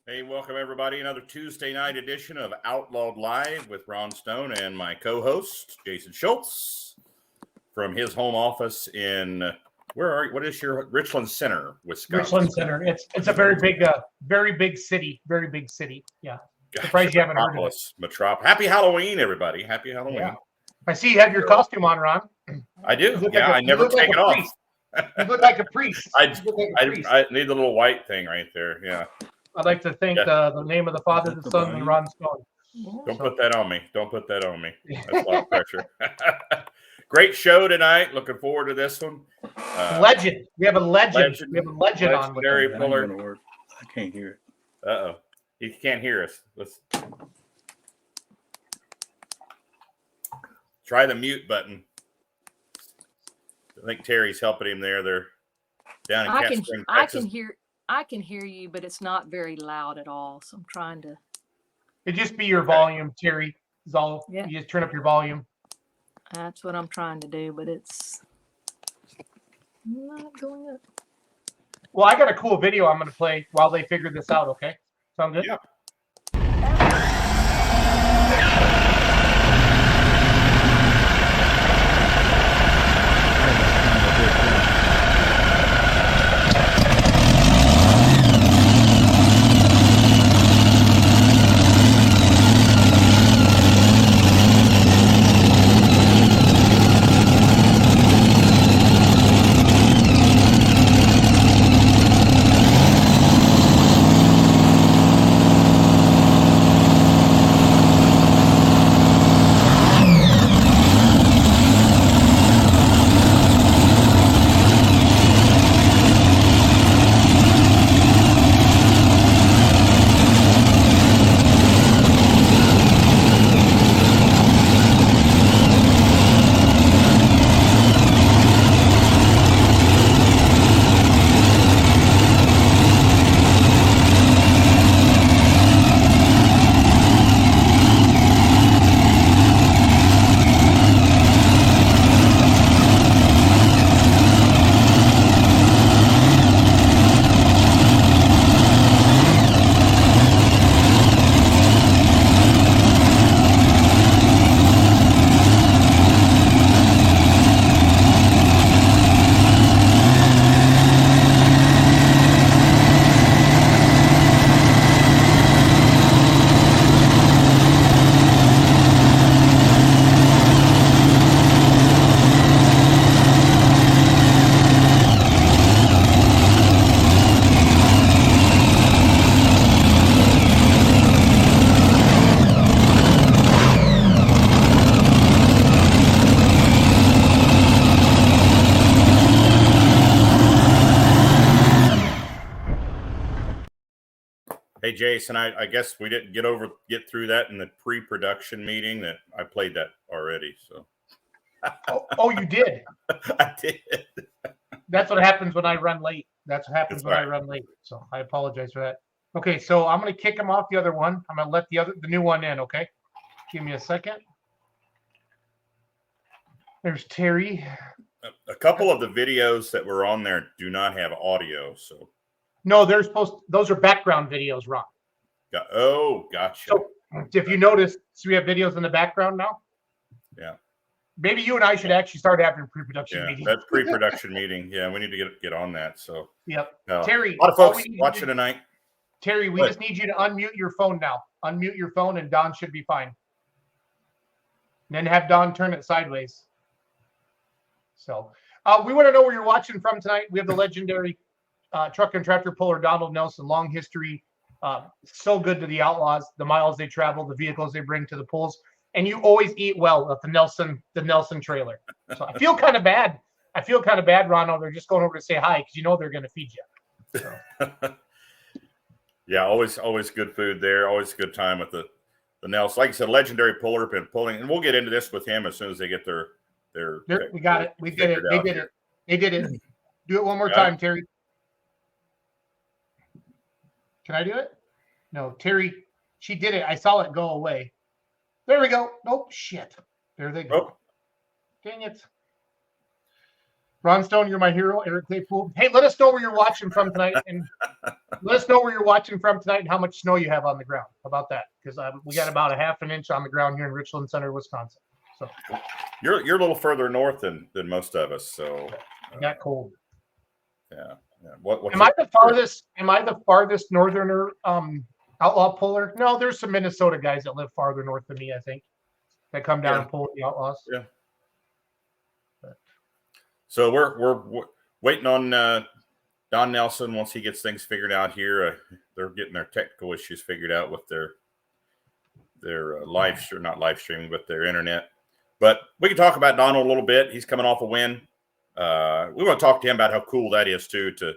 Hey, welcome everybody. Another Tuesday night edition of Outlawed Live with Ron Stone and my co-host Jason Schultz from his home office in what is your Richland Center, Wisconsin? Richland Center. It's a very big city. Very big city. Yeah. Surprised you haven't heard of it. Happy Halloween, everybody. Happy Halloween. Yeah. I see you have your costume on, Ron. I do. Yeah, I never take it off. You look like a priest. I need the little white thing right there. Yeah. I'd like to thank the name of the Father, the Son, and Ron Stone. Don't put that on me. Don't put that on me. That's a lot of pressure. Great show tonight. Looking forward to this one. Legend. We have a legend. We have a legend on. Legendary puller. I can't hear it. Uh-oh. You can't hear us. Let's try the mute button. I think Terry's helping him there. They're down in Cat Spring, Texas. I can hear you, but it's not very loud at all. So I'm trying to. It'd just be your volume, Terry. Is all. Yeah. You just turn up your volume. That's what I'm trying to do, but it's not going up. Well, I got a cool video I'm going to play while they figure this out. Okay, sound good? Yeah. Hey, Jason, I guess we didn't get through that in the pre-production meeting. That I played that already. So. Oh, you did? I did. That's what happens when I run late. That's what happens when I run late. So I apologize for that. Okay, so I'm going to kick him off the other one. I'm going to let the new one in, okay? Give me a second. There's Terry. A couple of the videos that were on there do not have audio, so. No, those are background videos, Ron. Oh, gotcha. So if you notice, we have videos in the background now. Yeah. Maybe you and I should actually start having a pre-production meeting. That's pre-production meeting. Yeah, we need to get on that. So. Yep. Terry, a lot of folks watching tonight. Terry, we just need you to unmute your phone now. Unmute your phone, and Don should be fine. And then have Don turn it sideways. So we want to know where you're watching from tonight. We have the legendary truck and tractor puller Donald Nelson, long history, so good to the Outlaws, the miles they travel, the vehicles they bring to the pulls, and you always eat well at the Nelson trailer. So I feel kind of bad. Ron. They're just going over to say hi because you know they're going to feed you. So. Yeah, always good food there. Always a good time with the Nelson. Like I said, legendary puller, been pulling, and we'll get into this with him as soon as they get their. We got it. We did it. They did it. Do it one more time, Terry. Can I do it? No, Terry, she did it. I saw it go away. There we go. Nope, shit. There they go. Oh. Dang it. Ron Stone, you're my hero. Eric Claypool. Hey, let us know where you're watching from tonight, and let us know where you're watching from tonight and how much snow you have on the ground. How about that? Because we got about a half an inch on the ground here in Richland Center, Wisconsin. So you're a little further north than most of us. So it got cold. Yeah. What's am I the farthest? Am I the farthest northerner outlaw puller? No, there's some Minnesota guys that live farther north than me. I think that come down and pull with the Outlaws. Yeah. So we're waiting on Don Nelson. Once he gets things figured out here, they're getting their technical issues figured out with their not live streaming, but their internet. But we can talk about Donald a little bit. He's coming off a win. We want to talk to him about how cool that is too, to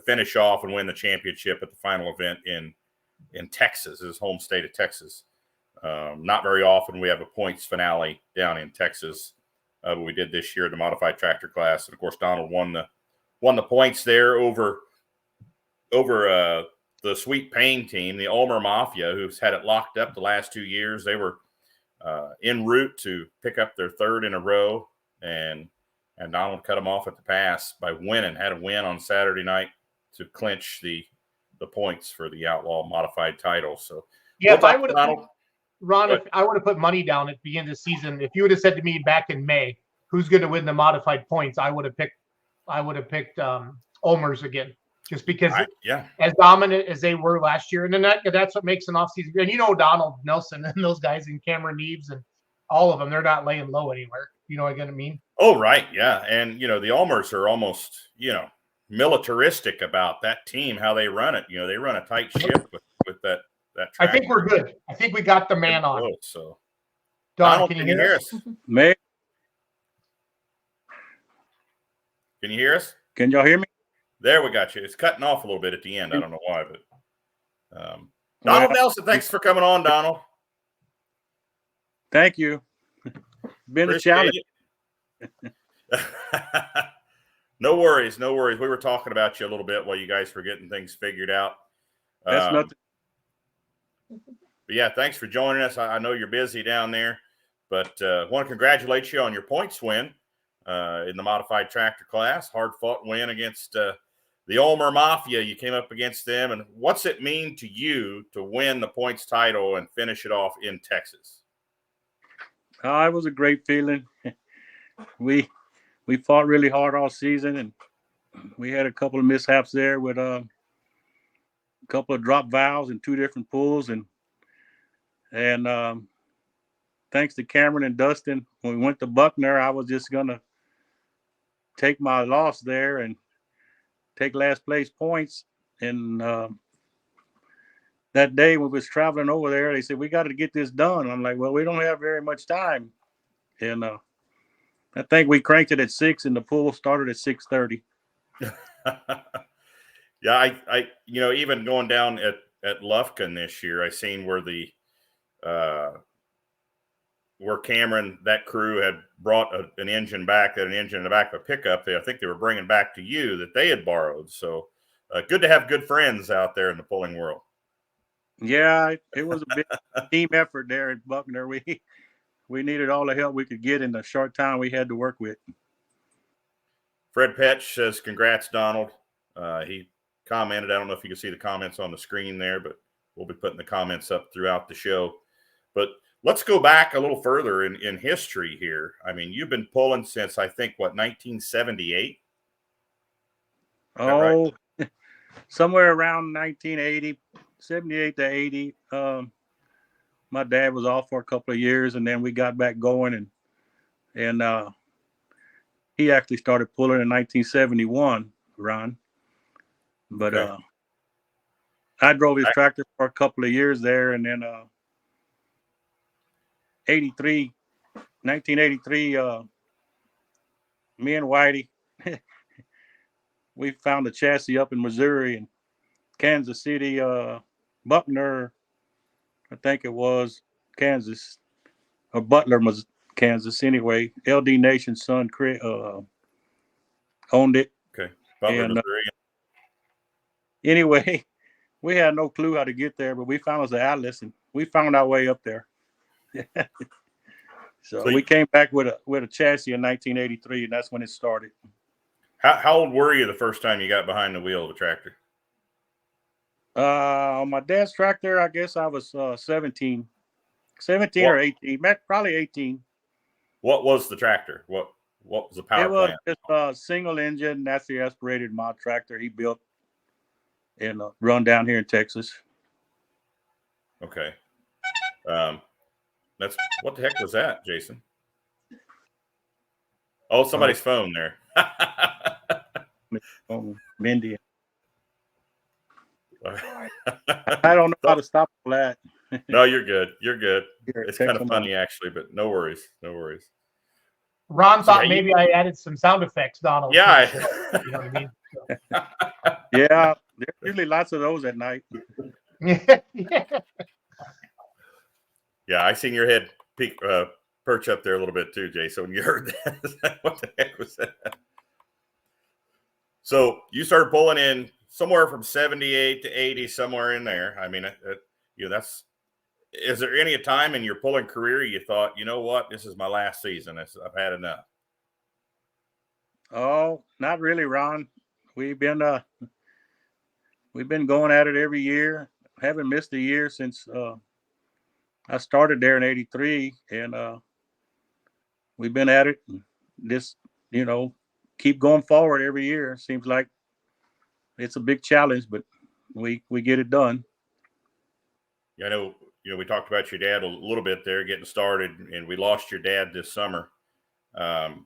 finish off and win the championship at the final event in Texas, his home state of Texas. Not very often we have a points finale down in Texas, but we did this year in the modified tractor class, and of course Donald won the points there over the Sweet Pain team, the Ulmer Mafia, who's had it locked up the last 2 years. They were en route to pick up their third in a row, and Donald cut them off at the pass by winning. Had a win on Saturday night to clinch the points for the Outlaw modified title. So yeah, if I would have, Ron, if I would have put money down at the beginning of the season, if you would have said to me back in May, who's going to win the modified points, I would have picked Ulmer's again, just because as dominant as they were last year, and then that's what makes an offseason. And Donald Nelson and those guys and Cameron Neves and all of them, they're not laying low anywhere. You know what I mean? Oh, right. Yeah. And, the Ulmers are almost, militaristic about that team, how they run it. They run a tight ship with that track. I think we're good. I think we got the man on. So, Don, can you hear us? Man. Can you hear us? Can y'all hear me? There, we got you. It's cutting off a little bit at the end. I don't know why, but Donald Nelson, thanks for coming on, Donald. Thank you. Been Appreciate a challenge. No worries. We were talking about you a little bit while you guys were getting things figured out. That's nothing. But yeah, thanks for joining us. I know you're busy down there, but want to congratulate you on your points win in the modified tractor class. Hard fought win against the Ulmer Mafia. You came up against them, and what's it mean to you to win the points title and finish it off in Texas? It was a great feeling. We fought really hard all season, and we had a couple of mishaps there with a couple of drop valves in 2 different pools, and thanks to Cameron and Dustin, when we went to Buckner, I was just gonna take my loss there and take last place points. And that day when we was traveling over there, they said, we got to get this done. I'm like, well, we don't have very much time. And I think we cranked it at 6 and the pool started at 6:30. Yeah, I even going down at Lufkin this year, I seen where where Cameron, that crew had brought an engine back, an engine in the back of a pickup. I think they were bringing back to you that they had borrowed. So good to have good friends out there in the pulling world. Yeah, it was a big team effort there at Buckner. We needed all the help we could get in the short time we had to work with. Fred Petch says, congrats, Donald. He commented. I don't know if you can see the comments on the screen there, but we'll be putting the comments up throughout the show. But let's go back a little further in history here. I mean, you've been pulling since, I think, 1978? Oh, right? Somewhere around 1980, 78 to 80. My dad was off for a couple of years, and then we got back going, and he actually started pulling in 1971, Ron. But okay. I drove his tractor for a couple of years there, and then 1983, me and Whitey, we found a chassis up in Missouri and Kansas City, Buckner, I think it was Kansas, or Butler, Kansas anyway. LD Nation's son owned it. Okay, Butler, and, Missouri. Anyway, we had no clue how to get there, but we found us an atlas and we found our way up there. So we came back with a chassis in 1983, and that's when it started. How old were you the first time you got behind the wheel of a tractor? On my dad's tractor, I guess I was 17 What, or 18, probably 18. what was the tractor? What was the power It was plant? just a single engine, naturally aspirated mod tractor he built and run down here in Texas. Okay. That's what the heck was that, Jason? Oh, somebody's phone there. Oh, Mindy. I don't know how to stop all that. No, you're good. You're good. Here, It's take kind of some funny actually, but no worries. No worries. Ron thought yeah, maybe I added some sound effects, Donald. Yeah. You know what I mean? Yeah, there's usually lots of those at night. Yeah. Yeah, I seen your head peek, perch up there a little bit too, Jay. So when you heard that, what the heck was that? So you started pulling in somewhere from 78 to 80, somewhere in there. I mean, that's. Is there any time in your pulling career you thought, you know what, this is my last season. I've had enough? Oh, not really, Ron. We've been going at it every year. Haven't missed a year since I started there in '83, and we've been at it. This, keep going forward every year. Seems like it's a big challenge, but we get it done. Yeah, I know. We talked about your dad a little bit there, getting started, and we lost your dad this summer. You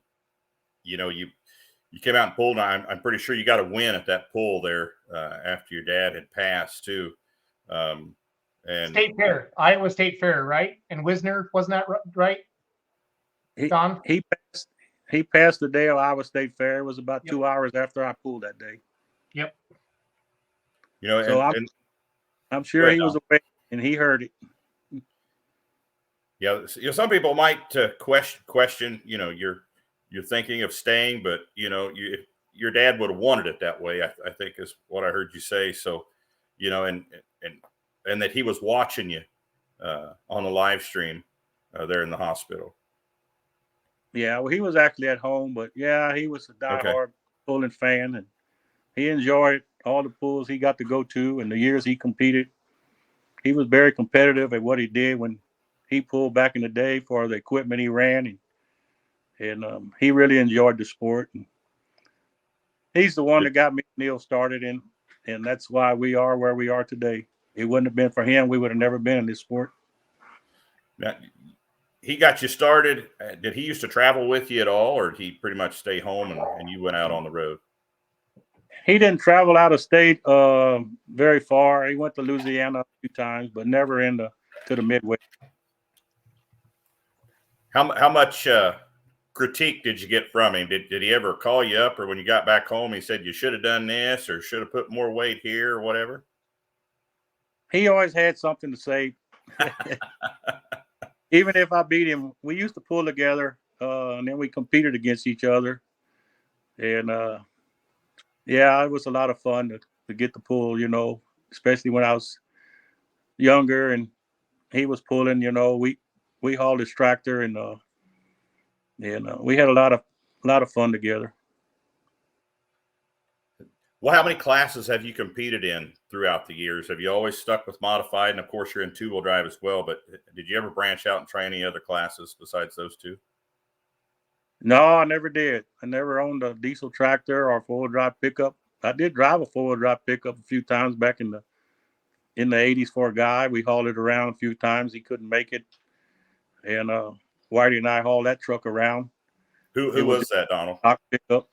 came out and pulled. I'm pretty sure you got a win at that pull there after your dad had passed too. And State Fair, Iowa State Fair, right? And Wisner, wasn't that right? Don? He passed the day of Iowa State Fair. It was about 2 hours after I pulled that day. Yep. So I'm sure he was awake and he heard it. Yeah, some people might question, you're thinking of staying, but your dad would have wanted it that way. I think is what I heard you say. So, and that he was watching you on the live stream there in the hospital. Yeah, well, he was actually at home, but yeah, he was a diehard pulling fan, and he enjoyed all the pulls he got to go to and the years he competed. He was very competitive at what he did when he pulled back in the day for the equipment he ran, and he really enjoyed the sport. And he's the one that got me and Neil started in, and that's why we are where we are today. It wouldn't have been for him, we would have never been in this sport. Now, he got you started. Did he used to travel with you at all, or did he pretty much stay home and you went out on the road? He didn't travel out of state very far. He went to Louisiana a few times, but never to the Midwest. How much critique did you get from him? Did he ever call you up, or when you got back home, he said you should have done this or should have put more weight here or whatever? He always had something to say. Even if I beat him, we used to pull together, and then we competed against each other. And yeah, it was a lot of fun to get the pull, especially when I was younger and he was pulling. We hauled his tractor, and we had a lot of fun together. Well, how many classes have you competed in throughout the years? Have you always stuck with modified? And of course, you're in two-wheel drive as well. But did you ever branch out and try any other classes besides those two? No, I never did. I never owned a diesel tractor or four-wheel drive pickup. I did drive a four-wheel drive pickup a few times back in the 80s for a guy. We hauled it around a few times. He couldn't make it, and Whitey and I hauled that truck around. Who was that, Donald? Pickup.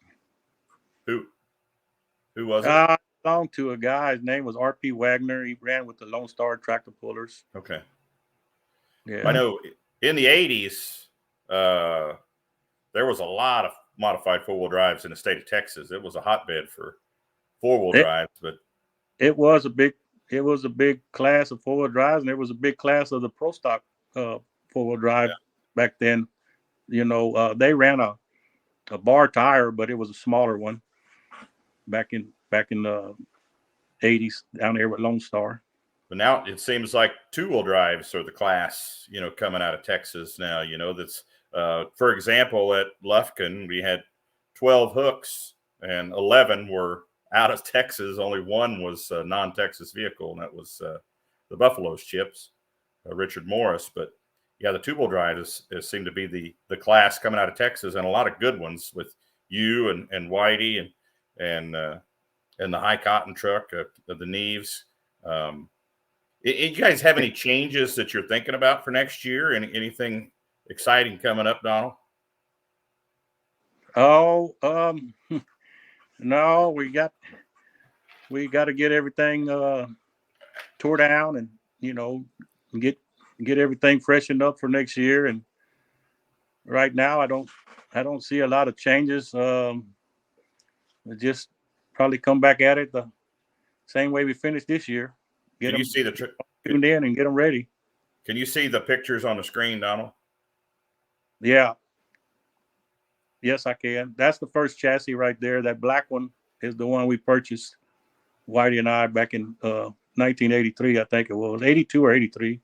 Who was it? Belonged to a guy. His name was R.P. Wagner. He ran with the Lone Star tractor pullers. Okay. Yeah. I know in the 80s, there was a lot of modified four-wheel drives in the state of Texas. It was a hotbed for four-wheel drives, but it was a big class of four-wheel drives, and there was a big class of the Pro Stock four-wheel drive back then. They ran a bar tire, but it was a smaller one back in the 80s down there with Lone Star. But now it seems like two-wheel drives are the class, coming out of Texas now. That's for example, at Lufkin, we had 12 hooks and 11 were out of Texas. Only one was a non-Texas vehicle, and that was the Buffalo's Chips, Richard Morris. But yeah, the two-wheel drive is seemed to be the class coming out of Texas, and a lot of good ones with you and Whitey and the high cotton truck, the Neves. You guys have any changes that you're thinking about for next year? Anything exciting coming up, Donald? Oh, no, we got to get everything tore down and, you know, get everything freshened up for next year. And right now, I don't see a lot of changes. Just probably come back at it the same way we finished this year. Can you see the tuned in and get them ready? Can you see the pictures on the screen, Donald? Yeah. Yes, I can. That's the first chassis right there. That black one is the one we purchased, Whitey and I, back in 1983, I think it was, 82 or 83.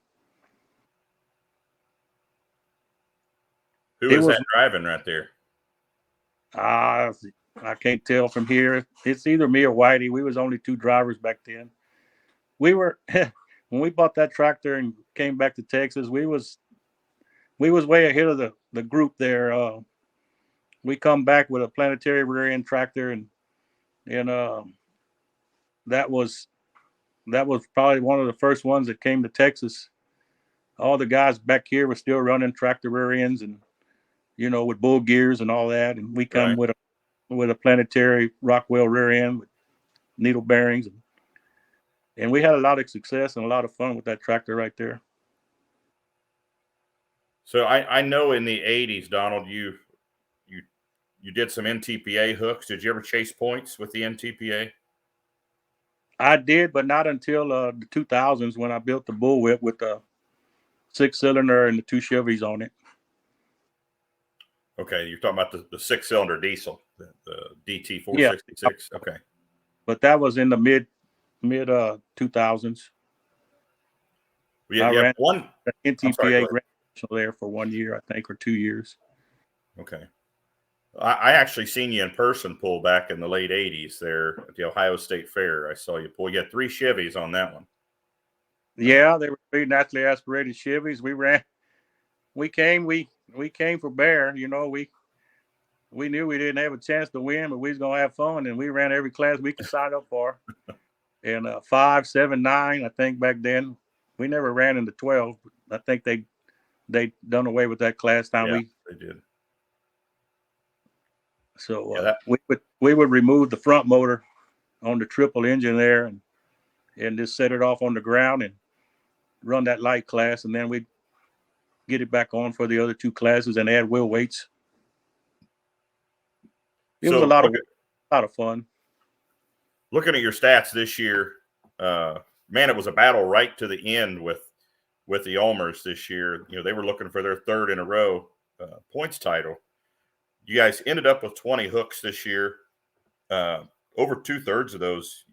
Who is that driving right there? I can't tell from here. It's either me or Whitey. We was only two drivers back then. We were when we bought that tractor and came back to Texas, we was way ahead of the group there. We come back with a planetary rear end tractor, and that was probably one of the first ones that came to Texas. All the guys back here were still running tractor rear ends and, you know, with bull gears and all that. And we come with a planetary Rockwell rear end with needle bearings. And we had a lot of success and a lot of fun with that tractor right there. So I know in the 80s, Donald, you did some NTPA hooks. Did you ever chase points with the NTPA? I did, but not until the 2000s when I built the bullwhip with the 6-cylinder and the 2 Chevys on it. Okay, you're talking about the 6-cylinder diesel, the DT 466. Yeah. Okay, but that was in the mid 2000s. I ran one NTPA there for 1 year, I think, or 2 years. Okay. I actually seen you in person pull back in the late 80s there at the Ohio State Fair. I saw you pull. You had 3 Chevys on that one. Yeah, they were 3 naturally aspirated Chevys. We came for bear. You know, we knew we didn't have a chance to win, but we was gonna have fun, and we ran every class we could sign up for. And 5, 7, 9, I think back then. We never ran into 12. I think they done away with that class time. Yeah, they did. So we would remove the front motor on the triple engine there and just set it off on the ground and run that light class, and then we'd get it back on for the other 2 classes and add wheel weights. It was a lot of fun. Looking at your stats this year, man, it was a battle right to the end with the Ulmers this year. You know, they were looking for their 3rd in a row points title. You guys ended up with 20 hooks this year. Over 2/3 of those,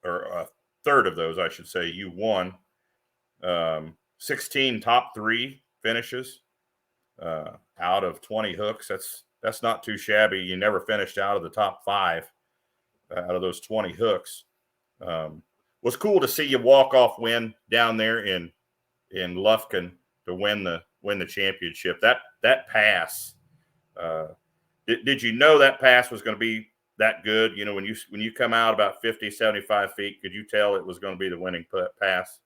or a third of those, I should say, you won. 16 top 3 finishes out of 20 hooks. That's not too shabby. You never finished out of the top 5 out of those 20 hooks. Was cool to see you walk off win down there in Lufkin to win the championship. That pass. Did you know that pass was going to be that good? You know, when you come out about 50, 75 feet, could you tell it was going to be the winning pass?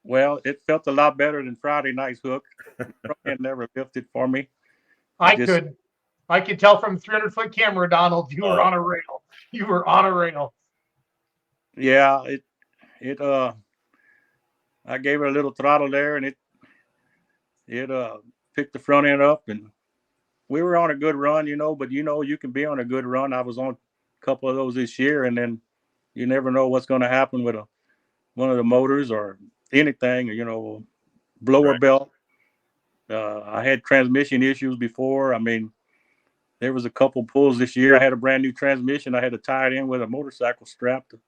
Well, it felt a lot better than Friday night's hook. It never lifted for me. I could tell from 300-foot camera, Donald, you were on a rail. You were on a rail. Yeah, I gave it a little throttle there, and it picked the front end up, and we were on a good run, you know. But you can be on a good run. I was on a couple of those this year, and then you never know what's going to happen with one of the motors or anything, or, you know, blower belt. I had transmission issues before. I mean, there was a couple pulls this year. I had a brand new transmission. I had to tie it in with a motorcycle strap to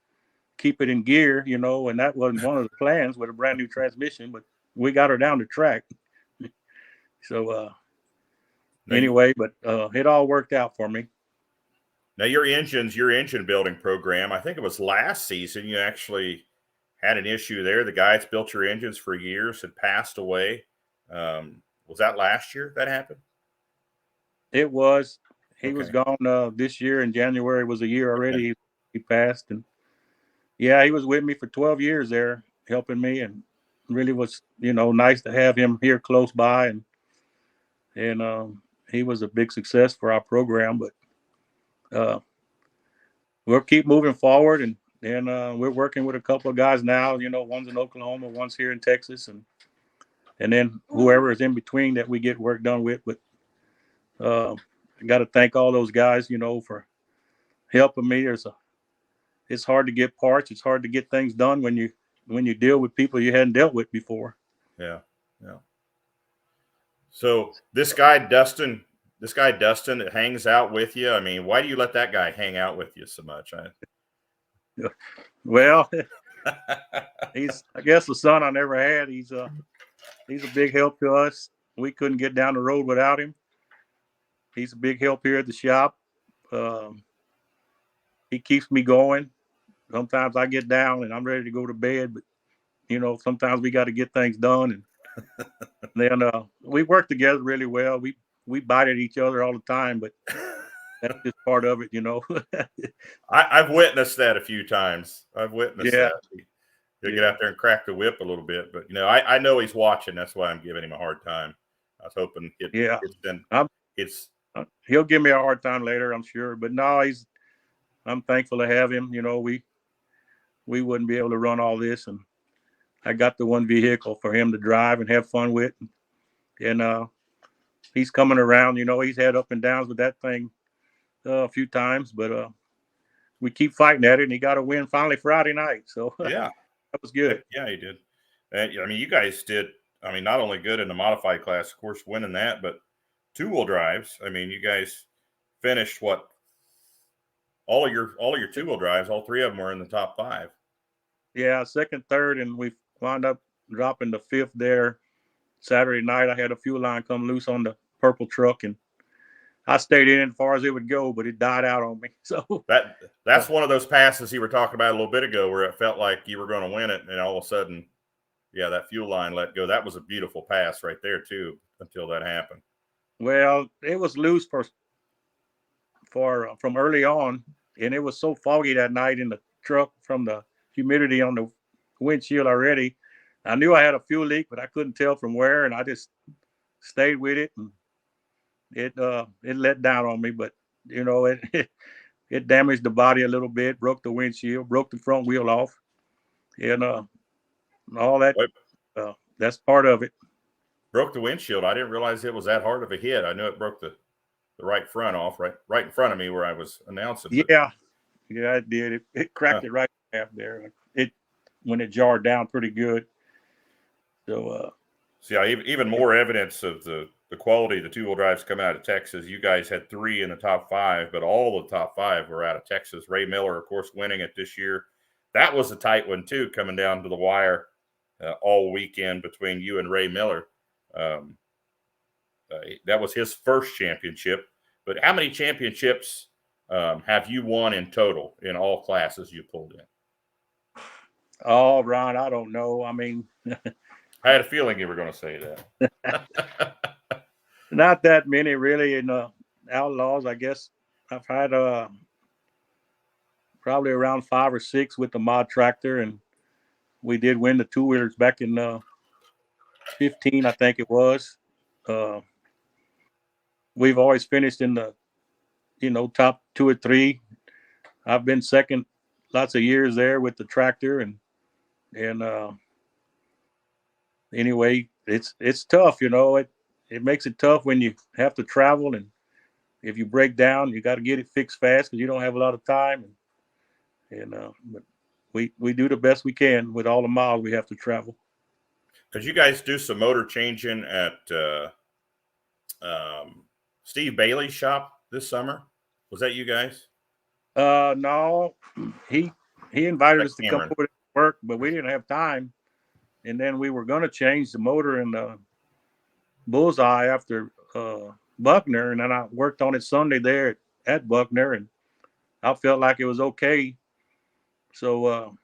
keep it in gear, you know, and that wasn't one of the plans with a brand new transmission, but we got her down the track. So anyway, but it all worked out for me. Now your engine building program, I think it was last season, you actually had an issue there. The guy that's built your engines for years had passed away. Was that last year that happened? It was. He Okay. was gone this year in January was a year already. Okay. He passed, and yeah, he was with me for 12 years there, helping me, and really was, nice to have him here close by, and he was a big success for our program. But we'll keep moving forward, and we're working with a couple of guys now. One's in Oklahoma, one's here in Texas, and then whoever is in between that we get work done with. But I got to thank all those guys, for helping me. It's hard to get parts. It's hard to get things done when you deal with people you hadn't dealt with before. Yeah. So this guy Dustin that hangs out with you. I mean, why do you let that guy hang out with you so much? Well, he's, I guess, the son I never had. He's a big help to us. We couldn't get down the road without him. He's a big help here at the shop. He keeps me going. Sometimes I get down and I'm ready to go to bed, but sometimes we got to get things done. And then we work together really well. We bite at each other all the time, but that's just part of it, I've witnessed that a few times. I've witnessed Yeah. that. He'll get out there and crack the whip a little bit, but I know he's watching. That's why I'm giving him a hard time. I was hoping he'll give me a hard time later, I'm sure. But no, I'm thankful to have him. We wouldn't be able to run all this, and I got the one vehicle for him to drive and have fun with. And he's coming around. He's had up and downs with that thing a few times, but we keep fighting at it, and he got a win finally Friday night. So yeah, that was good. Yeah, he did. And you guys did. Not only good in the modified class, of course, winning that, but two-wheel drives. You guys finished what? All of your two-wheel drives, all three of them were in the top 5. Yeah, second, third, and we wound up dropping the 5th there Saturday night. I had a fuel line come loose on the purple truck, and I stayed in as far as it would go, but it died out on me. So that's one of those passes you were talking about a little bit ago, where it felt like you were going to win it, and all of a sudden, yeah, that fuel line let go. That was a beautiful pass right there too, until that happened. Well, it was loose from early on, and it was so foggy that night in the truck from the humidity on the windshield already. I knew I had a fuel leak, but I couldn't tell from where, and I just stayed with it, and it let down on me. But it damaged the body a little bit, broke the windshield, broke the front wheel off, and all that. That's part of it. Broke the windshield. I didn't realize it was that hard of a hit. I knew it broke the right front off, right in front of me where I was announcing. Yeah, it did. It cracked it right in half there. When it jarred down pretty good. So even more evidence of the quality of the two-wheel drives coming out of Texas. You guys had 3 in the top 5, but all the top 5 were out of Texas. Ray Miller, of course, winning it this year. That was a tight one too, coming down to the wire all weekend between you and Ray Miller. That was his first championship. But how many championships have you won in total in all classes you pulled in? Oh, Ron, I don't know. I had a feeling you were going to say that. Not that many, really. In Outlaws, I guess I've had probably around 5 or 6 with the mod tractor, and we did win the two-wheelers back in 15, I think it was. We've always finished in the top 2 or 3. I've been second lots of years there with the tractor, and anyway, it's tough. It makes it tough when you have to travel, and if you break down, you got to get it fixed fast because you don't have a lot of time, but we do the best we can with all the miles we have to travel. Because you guys do some motor changing at Steve Bailey's shop this summer. Was that you guys? No, he invited us to Cameron. come over to work, but we didn't have time. And then we were going to change the motor in the Bullseye after Buckner, and then I worked on it Sunday there at Buckner, and I felt like it was okay. So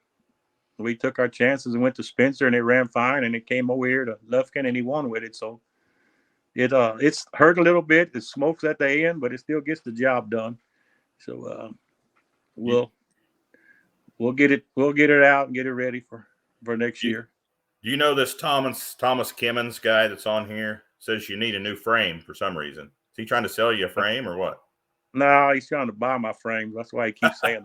we took our chances and went to Spencer, and it ran fine, and it came over here to Lufkin, and he won with it. So it's hurt a little bit. It smokes at the end, but it still gets the job done. So we'll get it out and get it ready for next year. Do you know this Thomas Kimmons guy that's on here says you need a new frame for some reason? Is he trying to sell you a frame or what? No, he's trying to buy my frame. That's why he keeps saying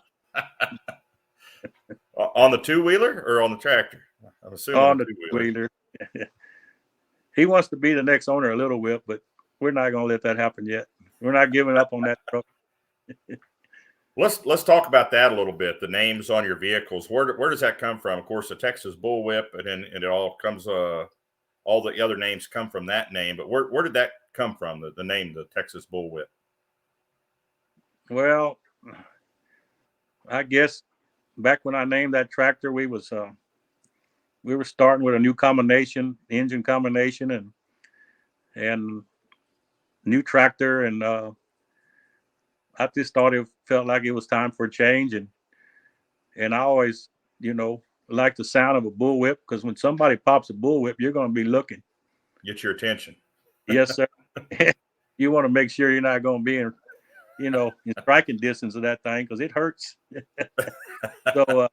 On the two-wheeler or on the tractor? I'm assuming on the two-wheeler. He wants to be the next owner of Little Whip, but we're not going to let that happen yet. We're not giving up on that truck. Let's talk about that a little bit. The names on your vehicles. Where does that come from? Of course, the Texas Bullwhip, and it all comes. All the other names come from that name. But where did that come from? The name, the Texas Bullwhip. Well, I guess back when I named that tractor, we were starting with a new engine combination, and new tractor, and I just thought it felt like it was time for a change, and I always, like the sound of a bullwhip, because when somebody pops a bullwhip, you're going to be looking. Get your attention. Yes, sir. You want to make sure you're not going to be in striking distance of that thing, because it hurts. So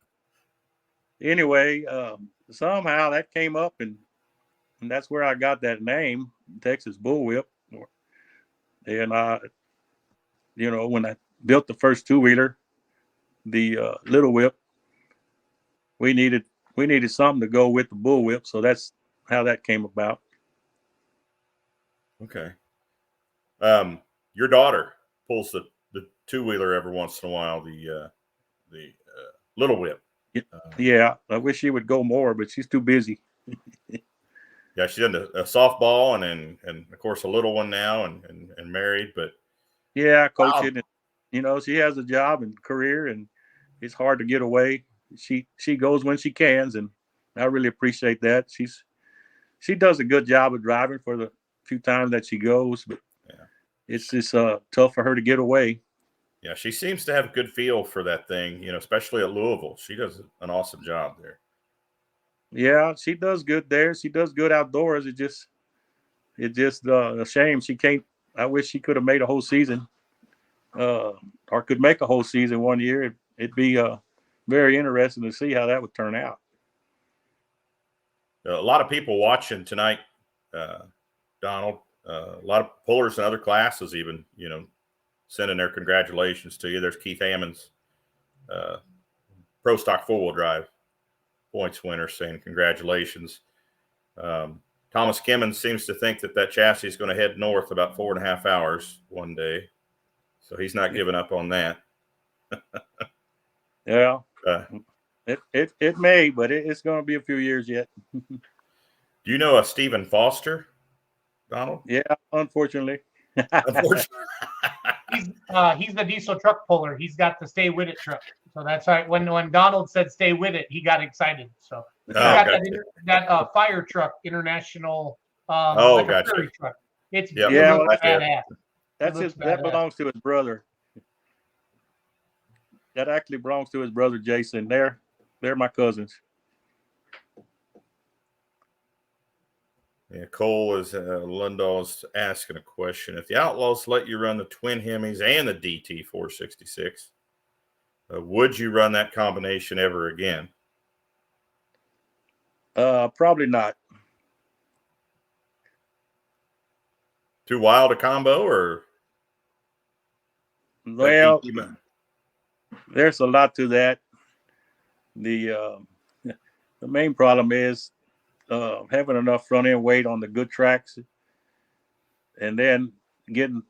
anyway, somehow that came up, and that's where I got that name, Texas Bullwhip. And when I built the first two-wheeler, the Little Whip, we needed something to go with the Bullwhip, so that's how that came about. Okay. Your daughter pulls the two-wheeler every once in a while, the Little Whip. Yeah, I wish she would go more, but she's too busy. Yeah, she's done a softball and of course a little one now and married, but yeah, coaching. Wow. And, she has a job and career, and it's hard to get away. She goes when she can, and I really appreciate that. She does a good job of driving for the few times that she goes, but yeah, it's just tough for her to get away. Yeah, she seems to have a good feel for that thing, especially at Louisville. She does an awesome job there. Yeah, she does good there. She does good outdoors. It's just a shame she can't. I wish she could have made a whole season, or could make a whole season one year. It'd be very interesting to see how that would turn out. A lot of people watching tonight, Donald. A lot of pullers in other classes, even sending their congratulations to you. There's Keith Ammons, Pro Stock 4-wheel drive points winner, saying congratulations. Thomas Kimmons seems to think that chassis is going to head north about 4.5 hours one day, so he's not giving up on that. Yeah, it may, but it's going to be a few years yet. Do you know a Stephen Foster, Donald? Yeah, unfortunately. He's the diesel truck puller. He's got the Stay With It truck. So that's right. When Donald said "Stay With It," he got excited. So he got that fire truck, international, like a prairie truck. It looks badass. That belongs to his brother. That actually belongs to his brother Jason. They're my cousins. Yeah, Cole is Lundall's asking a question. If the Outlaws let you run the twin Hemis and the DT 466, would you run that combination ever again? Probably not. Too wild a combo, or? Well, there's a lot to that. The main problem is having enough front end weight on the good tracks, and then getting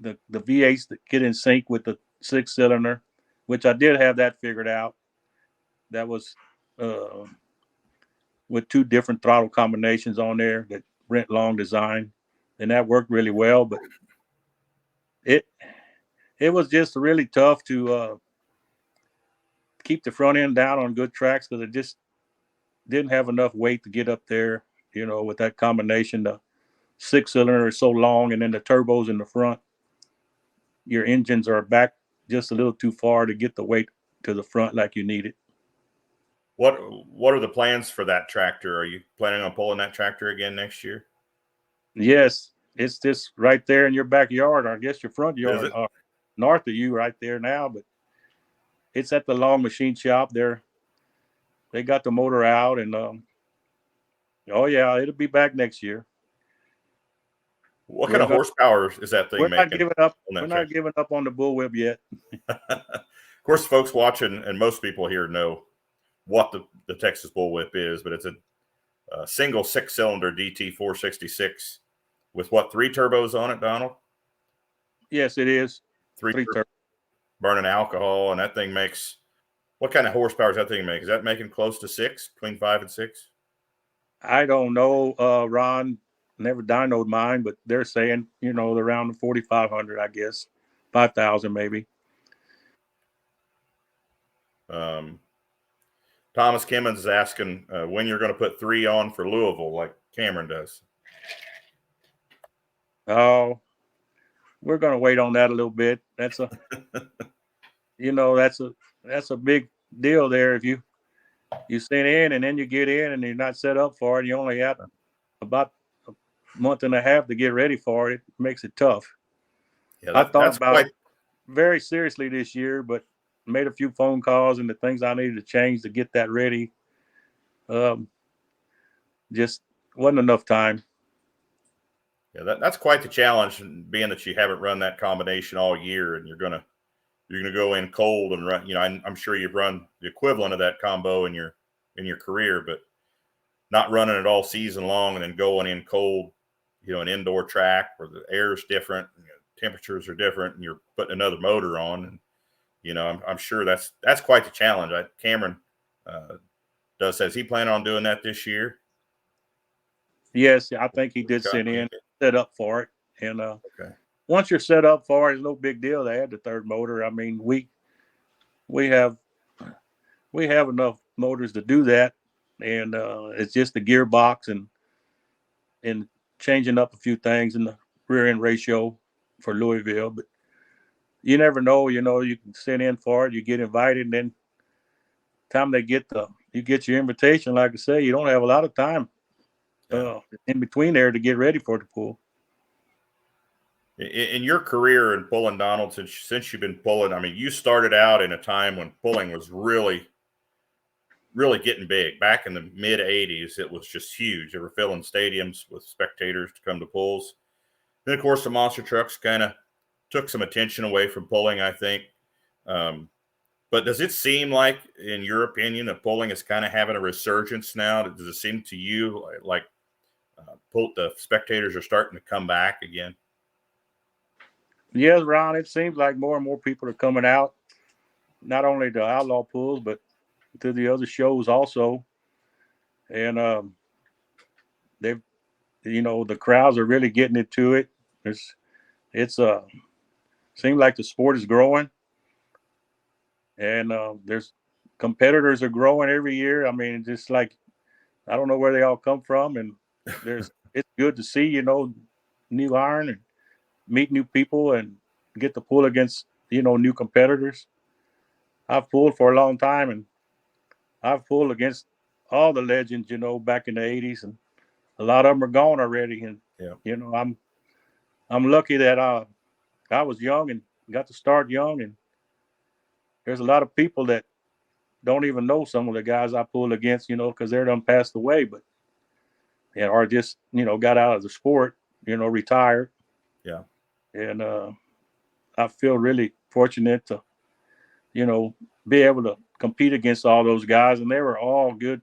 the V8s that get in sync with the 6-cylinder, which I did have that figured out. That was with 2 different throttle combinations on there that Brent Long designed, and that worked really well. But it was just really tough to keep the front end down on good tracks, because it just didn't have enough weight to get up there, with that combination. The 6-cylinder is so long, and then the turbos in the front, your engines are back just a little too far to get the weight to the front like you need it. What are the plans for that tractor? Are you planning on pulling that tractor again next year? Yes, it's just right there in your backyard, or I guess your front yard, north of you right there now. But it's at the long machine shop. They got the motor out, and oh yeah, it'll be back next year. What kind of horsepower is that thing making? We're not giving up on the bullwhip yet. Of course, folks watching and most people here know what the Texas bullwhip is, but it's a single 6-cylinder DT 466 with what, 3 turbos on it, Donald? Yes, it is. 3 turbos burning alcohol, and that thing makes, what kind of horsepower does that thing make? Is that making close to 6, between 5 and 6? I don't know, Ron. Never dynoed mine, but they're saying, around 4,500, I guess, 5,000 maybe. Thomas Kimmons is asking when you're going to put 3 on for Louisville, like Cameron does. Oh, we're going to wait on that a little bit. That's a, that's a big deal there. If you send in and then you get in and you're not set up for it, you only have about a month and a half to get ready for it. It makes it tough. Yeah, I thought about it very seriously this year, but made a few phone calls and the things I needed to change to get that ready. Just wasn't enough time. Yeah, that's quite the challenge, being that you haven't run that combination all year, and you're gonna go in cold and run. I'm sure you've run the equivalent of that combo in your career, but not running it all season long and then going in cold, an indoor track where the air is different, temperatures are different, and you're putting another motor on. And I'm sure that's quite the challenge. Cameron says he planning on doing that this year. Yes, I think he did send in, set up for it. And once you're set up for it, it's no big deal to add the third motor. I mean, we have enough motors to do that, and it's just the gearbox and changing up a few things in the rear end ratio for Louisville. But you never know. You can send in for it, you get invited, and then time you get your invitation. Like I say, you don't have a lot of time in between there to get ready for the pool. In your career in pulling, Donald, since you've been pulling, I mean, you started out in a time when pulling was really, really getting big. Back in the mid 80s, it was just huge. They were filling stadiums with spectators to come to pulls. Then, of course, the monster trucks kind of took some attention away from pulling, I think. But does it seem like, in your opinion, that pulling is kind of having a resurgence now? Does it seem to you like the spectators are starting to come back again? Yes, Ron, it seems like more and more people are coming out, not only to Outlaw pools, but to the other shows also. And the crowds are really getting into it. It's seems like the sport is growing, and there's competitors are growing every year. I mean, just like, I don't know where they all come from, and it's good to see, new iron and meet new people and get to pull against, new competitors. I've pulled for a long time, and I've pulled against all the legends, back in the 80s, and a lot of them are gone already. And, I'm lucky that I was young and got to start young. And there's a lot of people that don't even know some of the guys I pulled against, because they're done passed away, but or just, got out of the sport, retired. Yeah. And I feel really fortunate to, be able to compete against all those guys. And they were all good,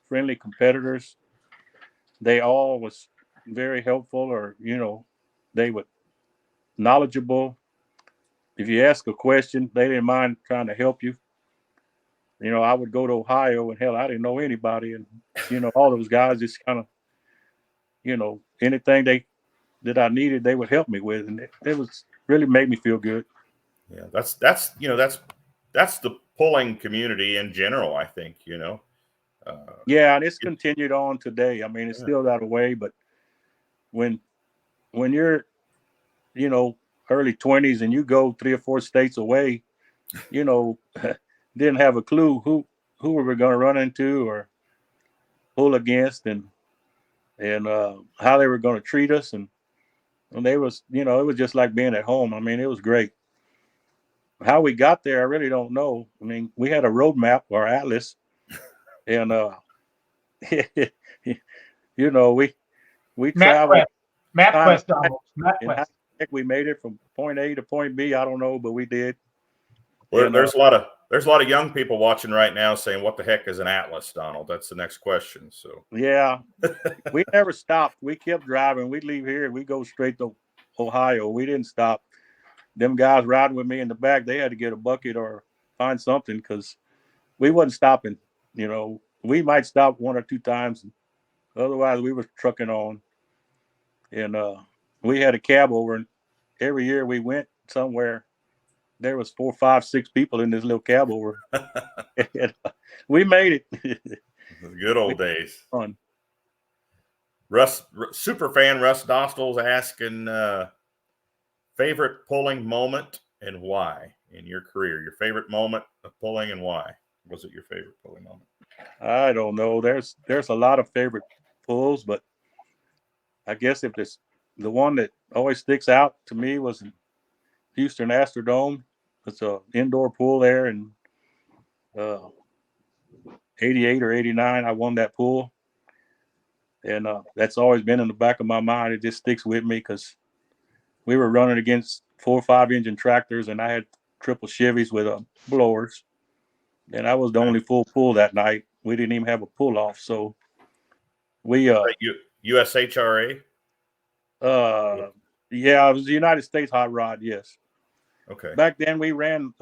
friendly competitors. They all was very helpful, or, they were knowledgeable. If you ask a question, they didn't mind trying to help you. I would go to Ohio, and hell, I didn't know anybody. And, all those guys just kind of, anything that I needed, they would help me with. And it was really made me feel good. Yeah, that's the pulling community in general, I think, Yeah, and it's continued on today. I mean, it's still that way, but when you're, early 20s and you go 3 or 4 states away, you know, didn't have a clue who we were going to run into or pull against, and how they were going to treat us, and they was, you know, it was just like being at home. I mean, it was great. How we got there, I really don't know. I mean, we had a road map or atlas, and you know, we traveled. MapQuest, Donald. And how MapQuest. the heck we made it from point A to point B, I don't know, but we did. Well, And, there's a lot of young people watching right now saying, "What the heck is an atlas, Donald?" That's the next question. So yeah, we never stopped. We kept driving. We'd leave here and we go straight to Ohio. We didn't stop. Them guys riding with me in the back, they had to get a bucket or find something because we wasn't stopping. You know, we might stop 1 or 2 times. Otherwise, we were trucking on. And we had a cab over, and every year we went somewhere, there was 4, 5, 6 people in this little cab over. And, we made it. the good old days. Fun. Super fan Russ Dostal's asking favorite pulling moment and why in your career. Your favorite moment of pulling and why was it your favorite pulling moment? I don't know. There's a lot of favorite pulls, but I guess if it's the one that always sticks out to me was in Houston Astrodome. It's an indoor pool there, and 88 or 89, I won that pool. And that's always been in the back of my mind. It just sticks with me because we were running against 4 or 5 engine tractors, and I had triple Chevys with blowers. And I was the only full pool that night. We didn't even have a pull off. So we USHRA? yeah, it was the United States Hot Rod, yes. Okay. Back then we ran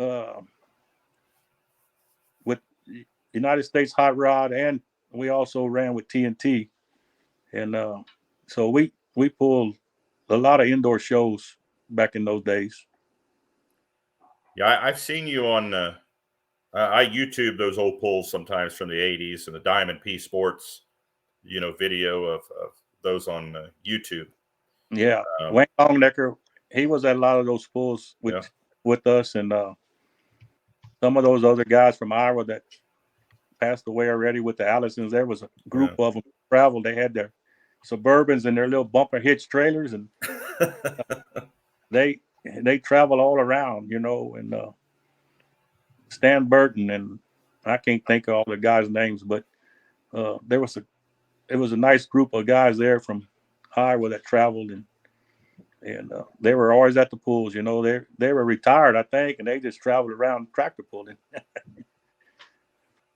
with United States Hot Rod, and we also ran with TNT. And so we pulled a lot of indoor shows back in those days. Yeah, I've seen you on I YouTube those old pulls sometimes from the 80s and the Diamond P Sports, you know, video of those on YouTube. Yeah. Wayne Longnecker, he was at a lot of those pulls with us, and some of those other guys from Iowa that passed away already with the Allisons. There was a group of them traveled. They had their Suburbans and their little bumper hitch trailers, and they travel all around, you know, and Stan Burton, and I can't think of all the guys' names, but it was a nice group of guys there from Iowa that traveled, and they were always at the pools, you know. They were retired, I think, and they just traveled around tractor pulling.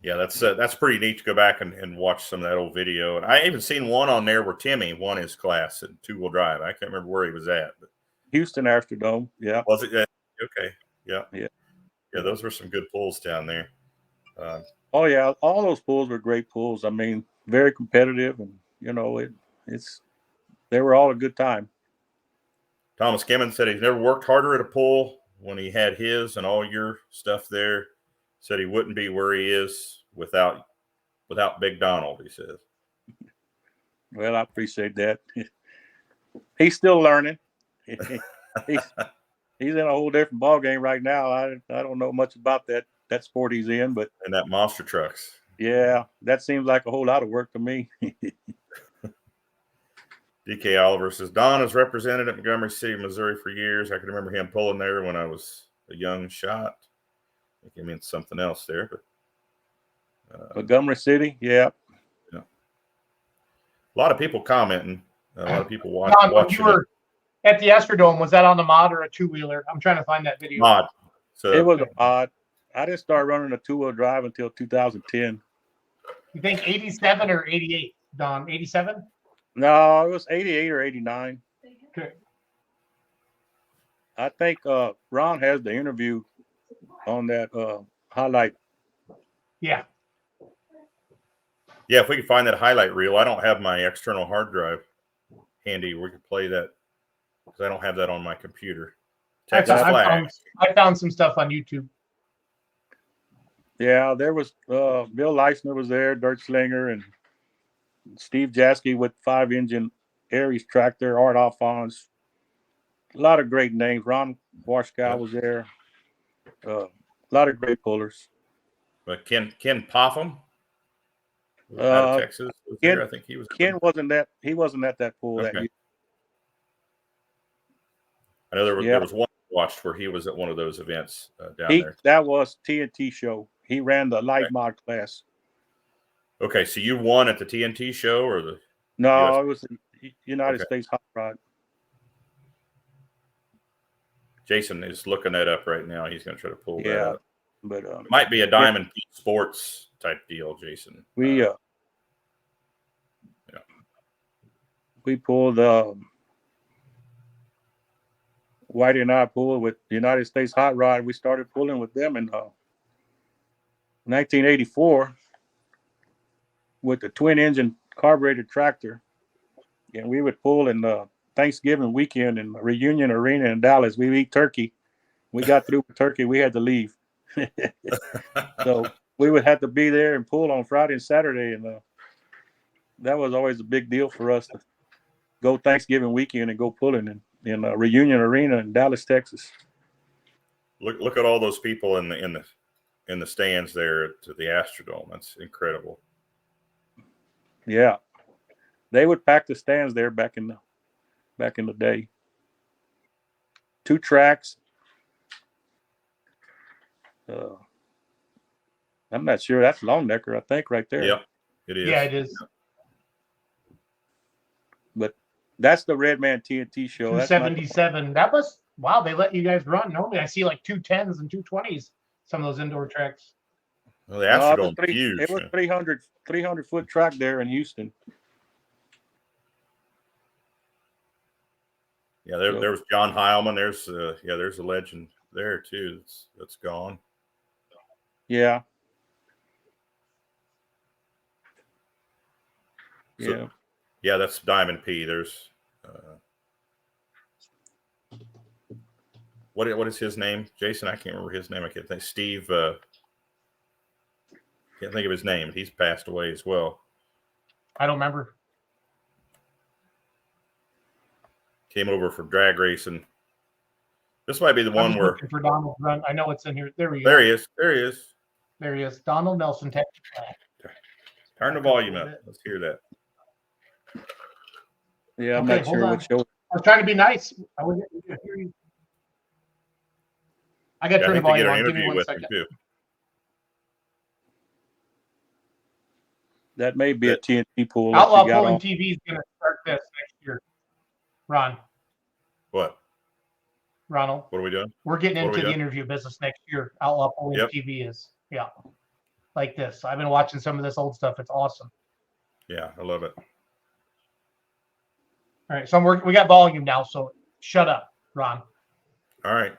Yeah, that's pretty neat to go back and watch some of that old video. And I even seen one on there where Timmy won his class in 2-wheel drive. I can't remember where he was at. But Houston Astrodome, yeah. Was it? Okay, yeah. Yeah. Those were some good pulls down there. Oh yeah, all those pulls were great pulls. I mean, very competitive, and you know, they were all a good time. Thomas Kimmon said he's never worked harder at a pull when he had his and all your stuff there. Said he wouldn't be where he is without Big Donald, he says. Well, I appreciate that. He's still learning. He's in a whole different ball game right now. I don't know much about that sport he's in, but and that monster trucks. Yeah, that seems like a whole lot of work to me. DK Oliver says, Don has represented at Montgomery City, Missouri for years. I can remember him pulling there when I was a young shot. I think he meant something else there, but Montgomery City, yeah. A lot of people commenting. A lot of people Don, watching. when you were at the Astrodome, was that on the mod or a 2-wheeler? I'm trying to find that video. Mod. So it was a mod. I didn't start running a 2-wheel drive until 2010. You think 87 or 88, Don? 87? No, it was 88 or 89. Okay. I think Ron has the interview on that highlight. Yeah. Yeah, if we could find that highlight reel. I don't have my external hard drive handy. We could play that because I don't have that on my computer. Texas flag. I found some stuff on YouTube. Yeah, there was Bill Leisner was there, Dirt Slinger, and Steve Jaski with 5-engine Aries tractor, Art Alphonse, A lot of great names. Ron Warskow was there. A lot of great pullers. But Ken Popham out of Texas was there. I think he was. Ken wasn't that. He wasn't at that pool that year. I know there was one I watched where he was at one of those events down there. That was TNT show. He ran the light mod class. Okay, so you won at the TNT show or the? No, US? it was the United States Hot Rod. Jason is looking that up right now. He's going to try to pull that up. But might be a Diamond Pete Sports type deal, Jason. We pulled Whitey and I pulled with the United States Hot Rod. We started pulling with them in 1984 with the twin engine carbureted tractor, and we would pull in Thanksgiving weekend in Reunion Arena in Dallas. We eat turkey. We got through with turkey. We had to leave. So we would have to be there and pull on Friday and Saturday. And that was always a big deal for us to go Thanksgiving weekend and go pulling in Reunion Arena in Dallas, Texas. Look at all those people in the stands there at the Astrodome. That's incredible. Yeah. They would pack the stands there back in the day. 2 tracks. I'm not sure. That's Long Necker, I think, right there. Yeah, it is. Yeah, it is. But that's the Redman TNT show. 277. That was wow. They let you guys run. Normally, I see like 210s and 220s. Some of those indoor tracks. Well, the Astrodome was huge. It was 300 foot track there in Houston. Yeah, there was John Heilman. There's a legend there too. That's gone. Yeah. So, yeah, that's Diamond P. There's what is his name? Jason, I can't remember his name. I can't think. Steve. Can't think of his name. He's passed away as well. I don't remember. Came over for drag racing. This might be the one where for Donald Run. I know it's in here. There we go. There he is. There he is. There he is. Donald Nelson, Texas. Turn the volume up. Let's hear that. Yeah, I'm not sure what show. I was trying to be nice. I wasn't hear you. I got to turn the volume on. Give me 1 second. Too. That may be a TNT pool. Outlaw Pulling TV is going to start this next year. Ron. What? Ronald. What are we doing? We're getting into the interview business next year. Outlaw Pulling TV is, like this. I've been watching some of this old stuff. It's awesome. Yeah, I love it. All right, so we got volume now, so shut up, Ron. All right,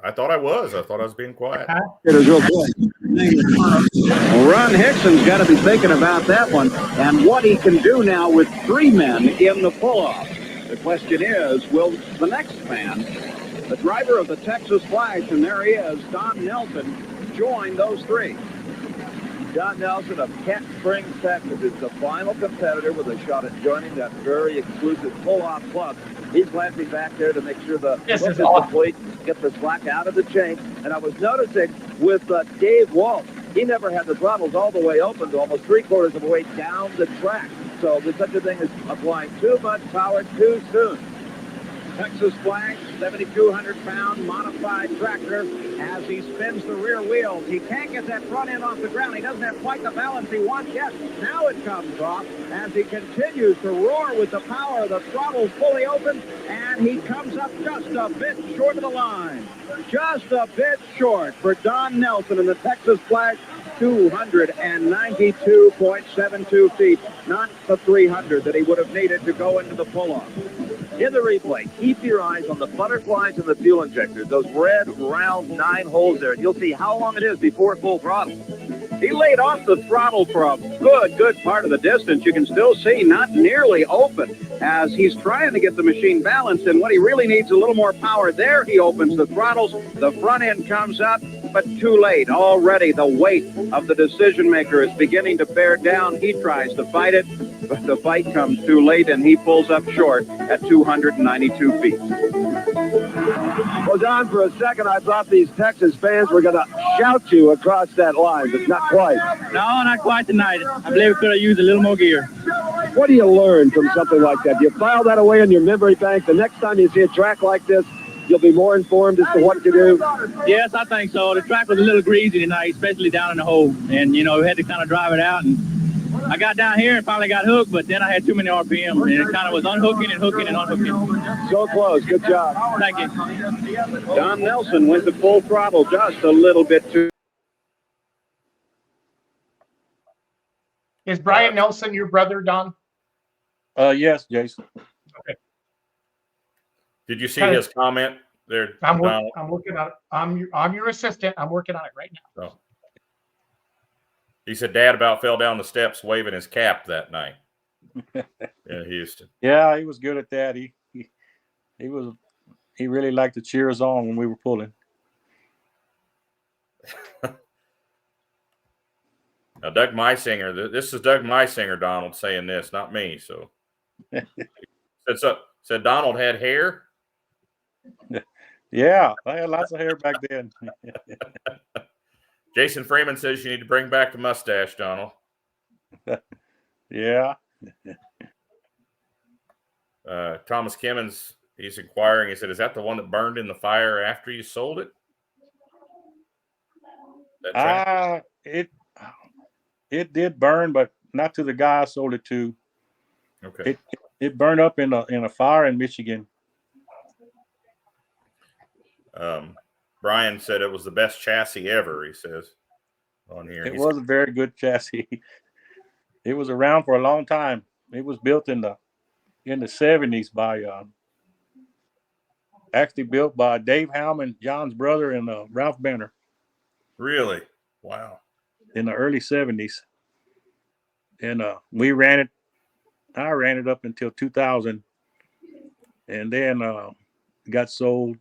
I thought I was. I thought I was being quiet. It is real good. Well, Ron Hickson's got to be thinking about that one and what he can do now with 3 men in the pull-off. The question is, will the next man, the driver of the Texas Flash, and there he is, Don Nelson, join those 3? Don Nelson of Kent Springs, Texas, is the final competitor with a shot at joining that very exclusive pull-off club. He's glancing back there to make sure the hook is complete, get the slack out of the chain. And I was noticing with Dave Walsh, he never had the throttles all the way open to almost 3/4 of the way down the track. So there's such a thing as applying too much power too soon. Texas Flash, 7,200-pound modified tractor. As he spins the rear wheels, he can't get that front end off the ground. He doesn't have quite the balance he wants yet. Now it comes off as he continues to roar with the power. The throttle's fully open, and he comes up just a bit short of the line. Just a bit short for Don Nelson in the Texas Flash. 292.72 feet, not the 300 that he would have needed to go into the pull-off. In the replay, keep your eyes on the butterflies and the fuel injectors, those red, round 9 holes there, and you'll see how long it is before full throttle. He laid off the throttle for a good part of the distance. You can still see not nearly open as he's trying to get the machine balanced. And what he really needs a little more power there. He opens the throttles. The front end comes up, but too late. Already the weight of the decision maker is beginning to bear down. He tries to fight it, but the fight comes too late, and he pulls up short at 292 feet. Well, Don, for a second, I thought these Texas fans were going to shout you across that line, but not quite. No, not quite tonight. I believe we could have used a little more gear. What do you learn from something like that? Do you file that away in your memory bank? The next time you see a track like this, you'll be more informed as to what to do? Yes, I think so. The track was a little greasy tonight, especially down in the hole. And, we had to kind of drive it out. And I got down here and finally got hooked, but then I had too many RPM. And it kind of was unhooking and hooking and unhooking. So close. Good job. Thank you. Don Nelson went to full throttle just a little bit too. Is Brian Nelson your brother, Don? Yes, Jason. Did you see his comment there? I'm looking at it. I'm your assistant. I'm working on it right now. Oh. He said Dad about fell down the steps waving his cap that night in Houston. Yeah, he was good at that. He really liked to cheer us on when we were pulling. Now, Doug Meisinger, this is Doug Meisinger, Donald, saying this, not me. So, said Donald had hair. Yeah, I had lots of hair back then. Jason Freeman says you need to bring back the mustache, Donald. Yeah. Thomas Kimmons, he's inquiring. He said, "Is that the one that burned in the fire after you sold it?" It did burn, but not to the guy I sold it to. Okay. It burned up in a fire in Michigan. Brian said it was the best chassis ever. He says on here. It was a very good chassis. It was around for a long time. It was built in the 70s by actually built by Dave Howman, John's brother, and Ralph Banner. Really? Wow. In the early 70s. And we ran it. I ran it up until 2000, and then got sold.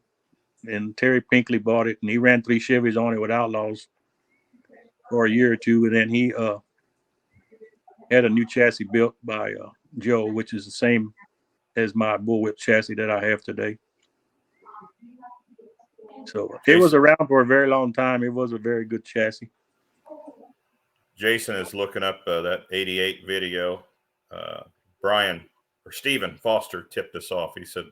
And Terry Pinkley bought it, and he ran 3 Chevys on it with Outlaws for a year or two, and then he had a new chassis built by Joe, which is the same as my bullwhip chassis that I have today. So it was around for a very long time. It was a very good chassis. Jason is looking up that 88 video. Stephen Foster tipped us off. He said,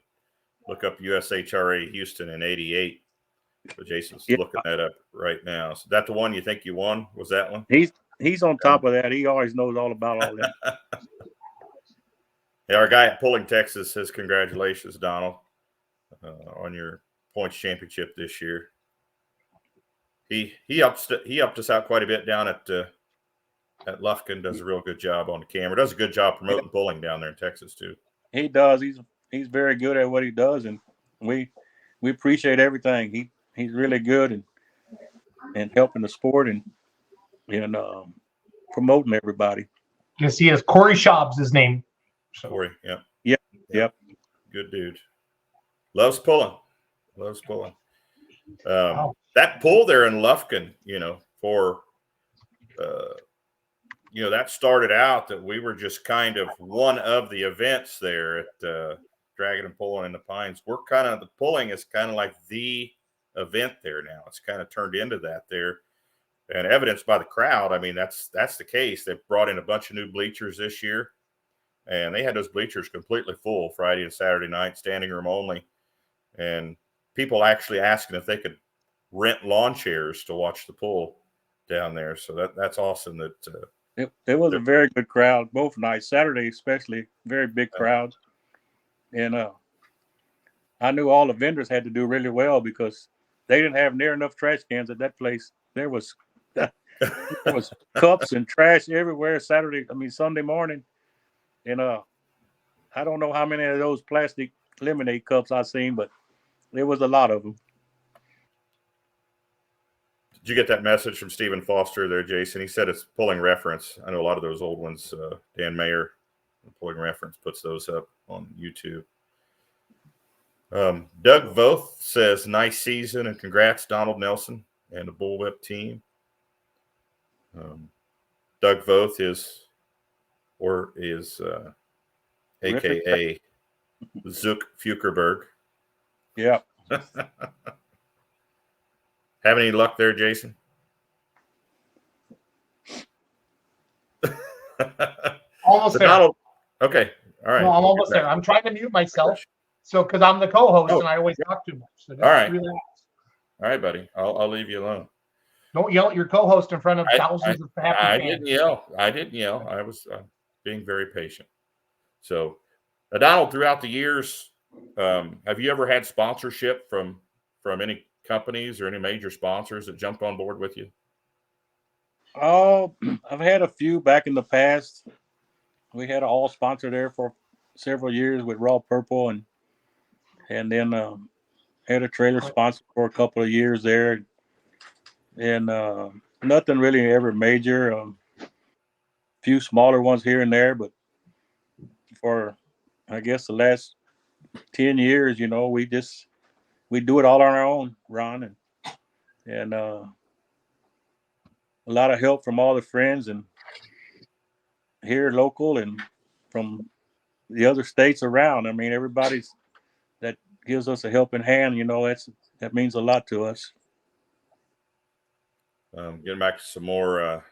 look up USHRA Houston in 88. So Jason's looking that up right now. So that the one you think you won? Was that one? He's on top of that. He always knows all about all that. Yeah, our guy at Pulling Texas says congratulations, Donald, on your points championship this year. He upped us out quite a bit down at Lufkin. Does a real good job on the camera. Does a good job promoting pulling down there in Texas too. He does. He's very good at what he does, and we appreciate everything. He's really good and helping the sport and promoting everybody. You see, it's Corey Schaub's his name. So. Corey, yeah. Yep. Good dude. Loves pulling. Wow. That pull there in Lufkin, that started out that we were just kind of one of the events there at Dragging and Pulling in the Pines. The pulling is kind of like the event there now. It's kind of turned into that there, and evidenced by the crowd. I mean, that's the case. They've brought in a bunch of new bleachers this year, and they had those bleachers completely full Friday and Saturday night, standing room only, and people actually asking if they could rent lawn chairs to watch the pull down there. So that's awesome. That it was a very good crowd both nights. Saturday especially, very big crowd. And I knew all the vendors had to do really well because they didn't have near enough trash cans at that place. There was cups and trash everywhere Sunday morning. And I don't know how many of those plastic lemonade cups I've seen, but there was a lot of them. Did you get that message from Stephen Foster there, Jason? He said it's pulling reference. I know a lot of those old ones. Dan Mayer, pulling reference, puts those up on YouTube. Doug Voth says, nice season and congrats, Donald Nelson and the Bullwhip team. Doug Voth is a.k.a. Zook Fukerberg. Yeah. Have any luck there, Jason? Almost there. Donald, okay. All right. No, I'm almost there. I'm trying to mute myself. So, because I'm the co-host and I always talk too much. So just all right. relax. All right, buddy. I'll leave you alone. Don't yell at your co-host in front of thousands of happy I fans. didn't yell. I didn't yell. I was being very patient. So, Donald, throughout the years, have you ever had sponsorship from any companies or any major sponsors that jumped on board with you? Oh, I've had a few back in the past. We had an all sponsor there for several years with Raw Purple, and then had a trailer sponsor for a couple of years there, and nothing really ever major. Few smaller ones here and there, but for I guess the last 10 years, we do it all on our own, Ron, and a lot of help from all the friends and here local and from the other states around. I mean, everybody's that gives us a helping hand. That means a lot to us. Getting back to some more.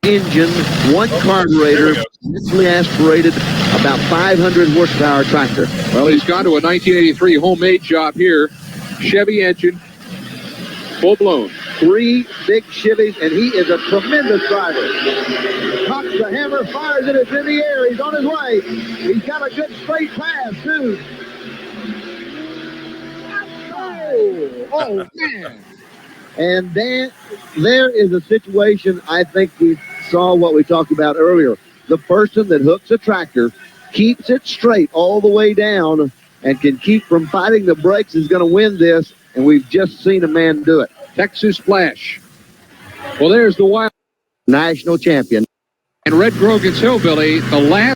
Engine, one carburetor, initially aspirated, about 500 horsepower tractor. Well, he's gone to a 1983 homemade job here. Chevy engine, full blown. 3 big Chevys, and he is a tremendous driver. Cocks the hammer, fires it, it's in the air, he's on his way. He's got a good straight pass, too. Oh man. And then there is a situation, I think we saw what we talked about earlier. The person that hooks a tractor, keeps it straight all the way down, and can keep from fighting the brakes is going to win this, and we've just seen a man do it. Texas Splash. Well, there's the wild National champion. and Red Grogan's Hillbilly, the last.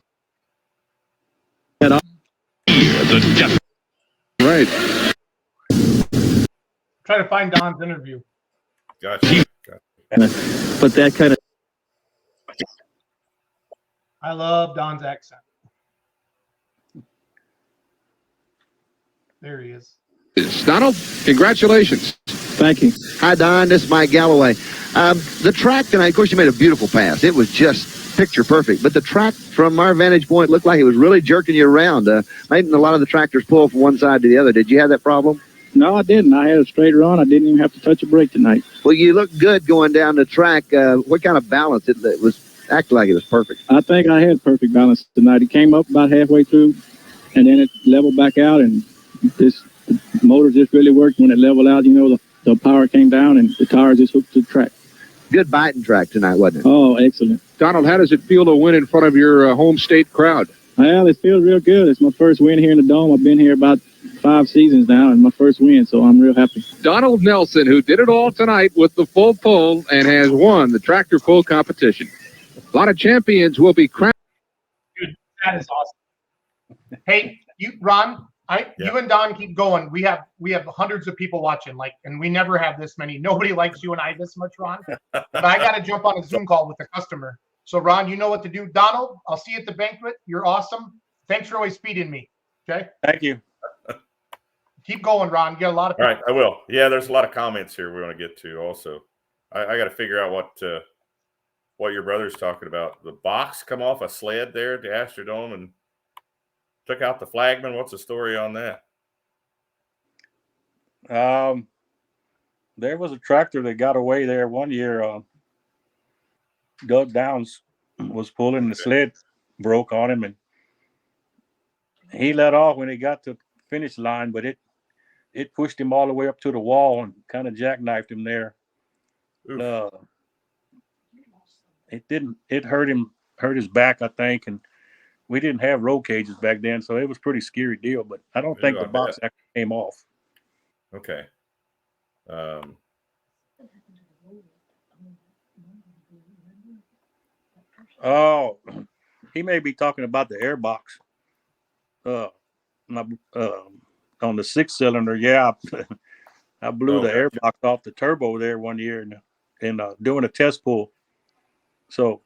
Right. Try to find Don's interview. Gotcha. But that kind of. I love Don's accent. There he is. Donald, congratulations. Thank you. Hi, Don. This is Mike Galloway. The track tonight, of course, you made a beautiful pass. It was just picture perfect. But the track, from our vantage point, looked like it was really jerking you around. Making a lot of the tractors pull from one side to the other. Did you have that problem? No, I didn't. I had a straight run. I didn't even have to touch a brake tonight. Well, you looked good going down the track. What kind of balance? It was acted like it was perfect. I think I had perfect balance tonight. It came up about halfway through, and then it leveled back out, and this motor just really worked when it leveled out. The power came down, and the tires just hooked to the track. Good biting track tonight, wasn't it? Oh, excellent. Donald, how does it feel to win in front of your home state crowd? Well, it feels real good. It's my first win here in the Dome. I've been here about 5 seasons now, and my first win, so I'm real happy. Donald Nelson, who did it all tonight with the full pull and has won the tractor pull competition. A lot of champions will be crowned. Dude, that is awesome. Hey, Ron, you and Don keep going. We have hundreds of people watching, and we never have this many. Nobody likes you and I this much, Ron. But I got to jump on a Zoom call with a customer. So, Ron, you know what to do. Donald, I'll see you at the banquet. You're awesome. Thanks for always feeding me. Okay? Thank you. Keep going, Ron. You got a lot of people. All right, I will. Yeah, there's a lot of comments here we want to get to also. I got to figure out what your brother's talking about. The box come off a sled there at the Astrodome and took out the flagman. What's the story on that? There was a tractor that got away there one year. Doug Downs was pulling, the sled broke on him, and he let off when he got to the finish line, but it pushed him all the way up to the wall and kind of jackknifed him there. It hurt his back, I think, and we didn't have roll cages back then, so it was a pretty scary deal, but I don't think the box actually came off. Okay. Oh, he may be talking about the airbox. My, on the 6-cylinder, yeah, I blew Oh, the gotcha. airbox off the turbo there one year and doing a test pull. So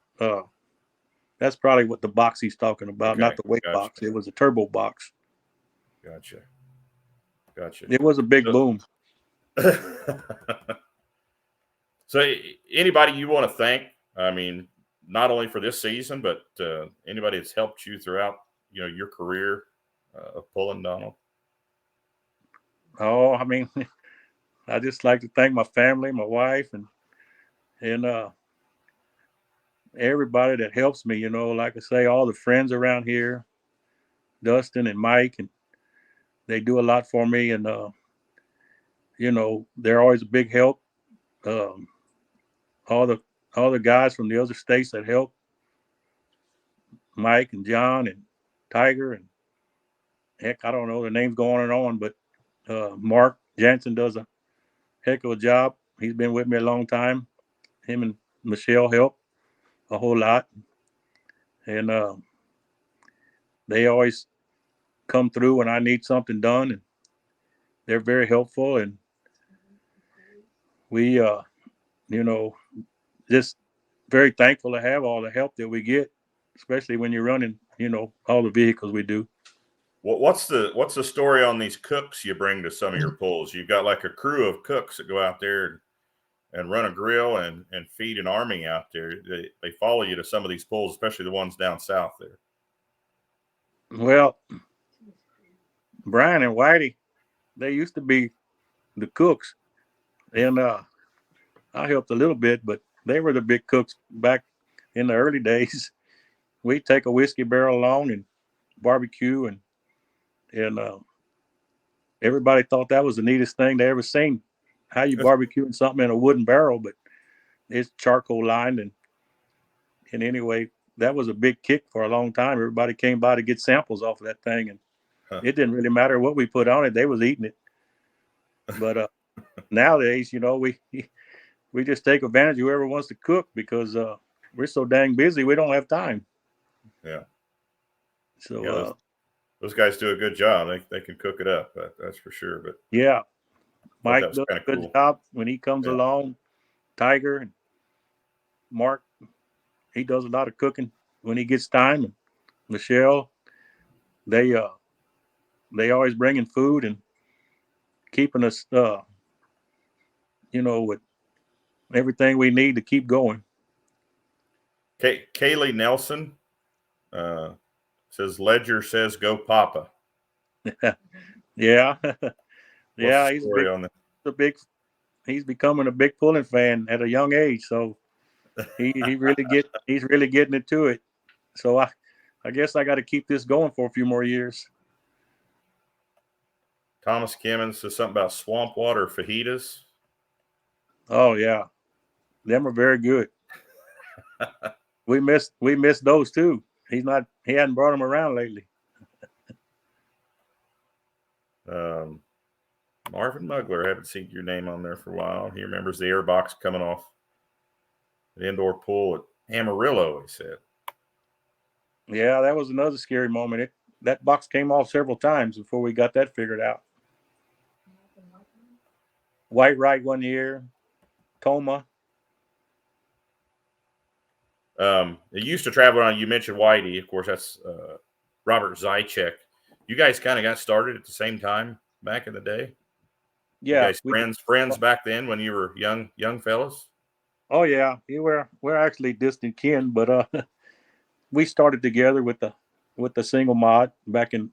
that's probably what the box he's talking about, not Okay, the weight gotcha. box. It was a turbo box. Gotcha. Gotcha. It was a big boom. So anybody you want to thank? I mean, not only for this season, but anybody that's helped you throughout, your career of pulling, Donald. Oh, I mean, I just like to thank my family, my wife, and everybody that helps me. Like I say, all the friends around here, Dustin and Mike, and they do a lot for me. And they're always a big help. Um, all the guys from the other states that help, Mike and John and Tiger, and heck, I don't know, the names go on and on, but Mark Jansen does a heck of a job. He's been with me a long time. Him and Michelle help a whole lot, and they always come through when I need something done, and they're very helpful. And we, just very thankful to have all the help that we get, especially when you're running, all the vehicles we do. What's the story on these cooks you bring to some of your pulls? You've got like a crew of cooks that go out there and run a grill and feed an army out there. They follow you to some of these pulls, especially the ones down south there. Well, Brian and Whitey, they used to be the cooks, and I helped a little bit, but they were the big cooks back in the early days. We'd take a whiskey barrel along and barbecue, and everybody thought that was the neatest thing they ever seen. How you barbecuing something in a wooden barrel, but it's charcoal lined, and anyway, that was a big kick for a long time. Everybody came by to get samples off of that thing, and it didn't really matter what we put on it; they was eating it. But nowadays, we just take advantage of whoever wants to cook because we're so dang busy, we don't have time. Yeah. So yeah, those guys do a good job. They can cook it up. That's for sure. But yeah, Mike does does a good cool. job when he comes along. Tiger and Mark, he does a lot of cooking when he gets time. And Michelle, they always bringing food and keeping us, with everything we need to keep going. Kaylee Nelson says Ledger says go Papa. Yeah, yeah, What's the story on that? He's becoming a big pulling fan at a young age, so he's really getting into it. So I guess I got to keep this going for a few more years. Thomas Kimmons says something about swamp water fajitas. Oh yeah, them are very good. we missed those too. He hadn't brought them around lately. Marvin Mugler, haven't seen your name on there for a while. He remembers the airbox coming off the indoor pool at Amarillo, he said. Yeah, that was another scary moment. That box came off several times before we got that figured out. White Right one year, Toma. It used to travel around. You mentioned Whitey, of course. That's Robert Zychek. You guys kind of got started at the same time back in the day. Yeah, you guys friends back then when you were young fellas. Oh yeah, we're actually distant kin, but we started together with the single mod back in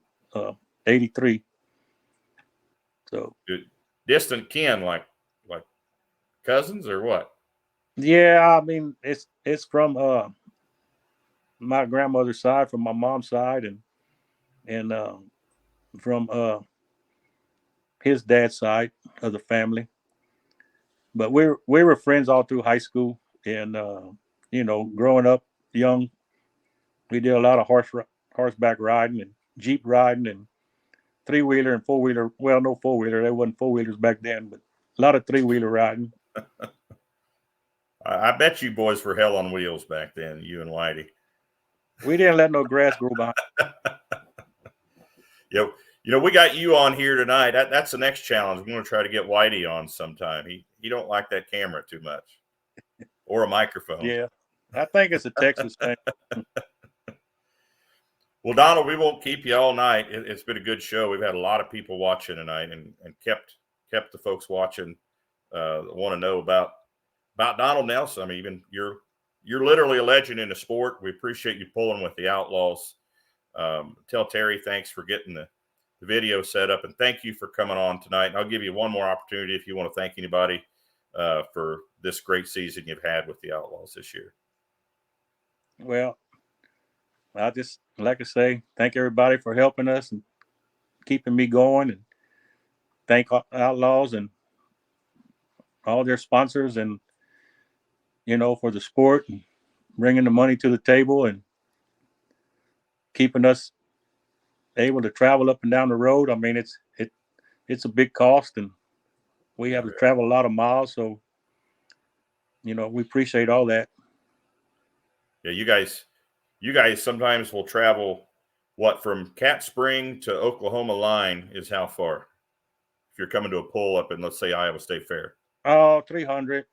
'83. So distant kin, like cousins or what? Yeah, I mean it's from my grandmother's side, from my mom's side, and from his dad's side of the family. But we were friends all through high school, and growing up young, we did a lot of horseback riding and Jeep riding and 3-wheeler and 4-wheeler. Well, no 4-wheeler. There wasn't 4-wheelers back then, but a lot of 3-wheeler riding. I bet you boys were hell on wheels back then, you and Whitey. We didn't let no grass grow behind. You know, we got you on here tonight. That's the next challenge. I'm going to try to get Whitey on sometime. He don't like that camera too much, or a microphone. Yeah, I think it's a Texas thing. Well, Donald, we won't keep you all night. It's been a good show. We've had a lot of people watching tonight, and kept the folks watching want to know about Donald Nelson. I mean, even you're literally a legend in the sport. We appreciate you pulling with the Outlaws. Tell Terry thanks for getting the video set up, and thank you for coming on tonight. And I'll give you one more opportunity if you want to thank anybody for this great season you've had with the Outlaws this year. Well, I just like to say thank everybody for helping us and keeping me going, and thank Outlaws and all their sponsors, and for the sport and bringing the money to the table and keeping us able to travel up and down the road. I mean, it's a big cost, and we have to travel a lot of miles, so we appreciate all that. Yeah, you guys sometimes will travel, from Cat Spring to Oklahoma line is how far? If you're coming to a pull up in, let's say, Iowa State Fair. 300.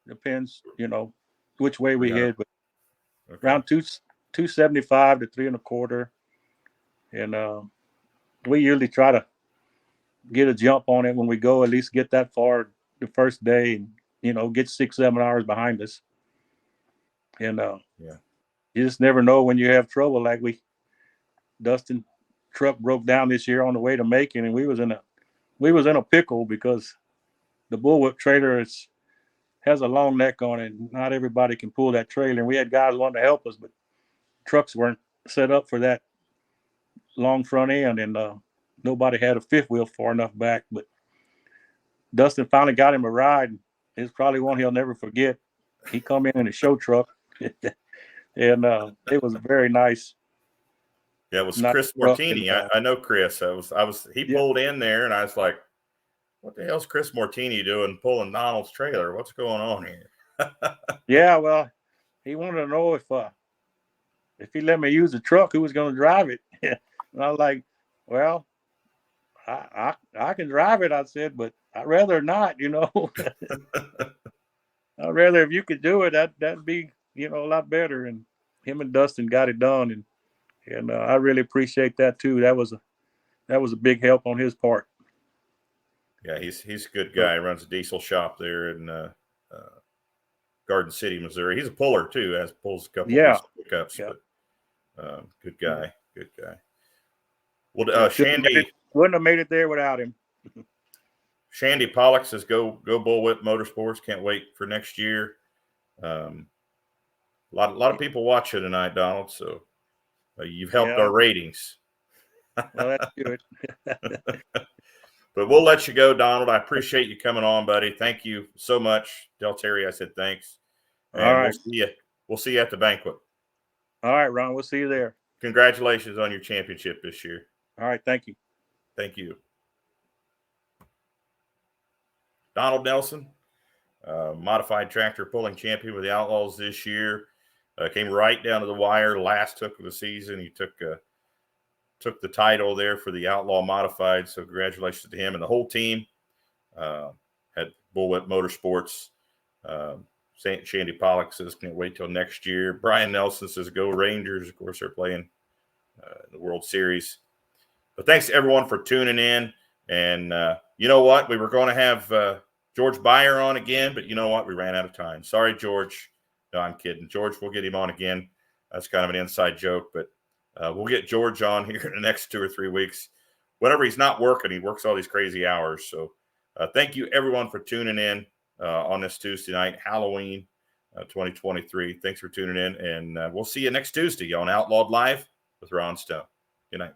Depends, which way we head, but around 275 to 3 1/4. And we usually try to get a jump on it when we go, at least get that far the first day, and, get 6-7 hours behind us. And you just never know when you have trouble. Like Dustin truck broke down this year on the way to Macon, and we was in a pickle because the bullwhip trailer has a long neck on it. Not everybody can pull that trailer, and we had guys wanting to help us, but trucks weren't set up for that long front end, and nobody had a fifth wheel far enough back. But Dustin finally got him a ride. It's probably one he'll never forget. He come in a show truck. And it was very nice. Yeah, it was Chris Mortini. I know Chris. He pulled in there, and I was like, what the hell's Chris Mortini doing pulling Donald's trailer? What's going on here? Yeah, well, he wanted to know if he let me use the truck, who was going to drive it. And I was like, well, I can drive it, I said, but I'd rather not, I'd rather, if you could do it, that'd be, a lot better. And him and Dustin got it done, and I really appreciate that too. That was a big help on his part. Yeah, he's a good guy. He runs a diesel shop there in Garden City, Missouri. He's a puller too. Pulls a couple of pickups. Yeah. But, good guy. Good guy. Well, Shandy wouldn't have made it there without him. Shandy Pollock says, "Go Bullwhip Motorsports! Can't wait for next year." A lot of people watching tonight, Donald. So you've helped our ratings. Well, that's good. But we'll let you go, Donald. I appreciate you coming on, buddy. Thank you so much. Tell Terry I said thanks. And all right. We'll see you at the banquet. All right, Ron. We'll see you there. Congratulations on your championship this year. All right. Thank you. Thank you. Donald Nelson, modified tractor pulling champion with the Outlaws this year. Came right down to the wire. Last hook of the season. He took the title there for the Outlaw Modified. So congratulations to him and the whole team. Had Bullwhip Motorsports. Shandy Pollock says, can't wait till next year. Brian Nelson says, go Rangers. Of course, they're playing the World Series. But thanks to everyone for tuning in. And you know what? We were going to have George Beyer on again, but you know what? We ran out of time. Sorry, George. No, I'm kidding. George, we'll get him on again. That's kind of an inside joke, but we'll get George on here in the next 2 or 3 weeks. Whenever he's not working, he works all these crazy hours. So thank you, everyone, for tuning in on this Tuesday night, Halloween 2023. Thanks for tuning in, and we'll see you next Tuesday on Outlawed Live with Ron Stone. Good night.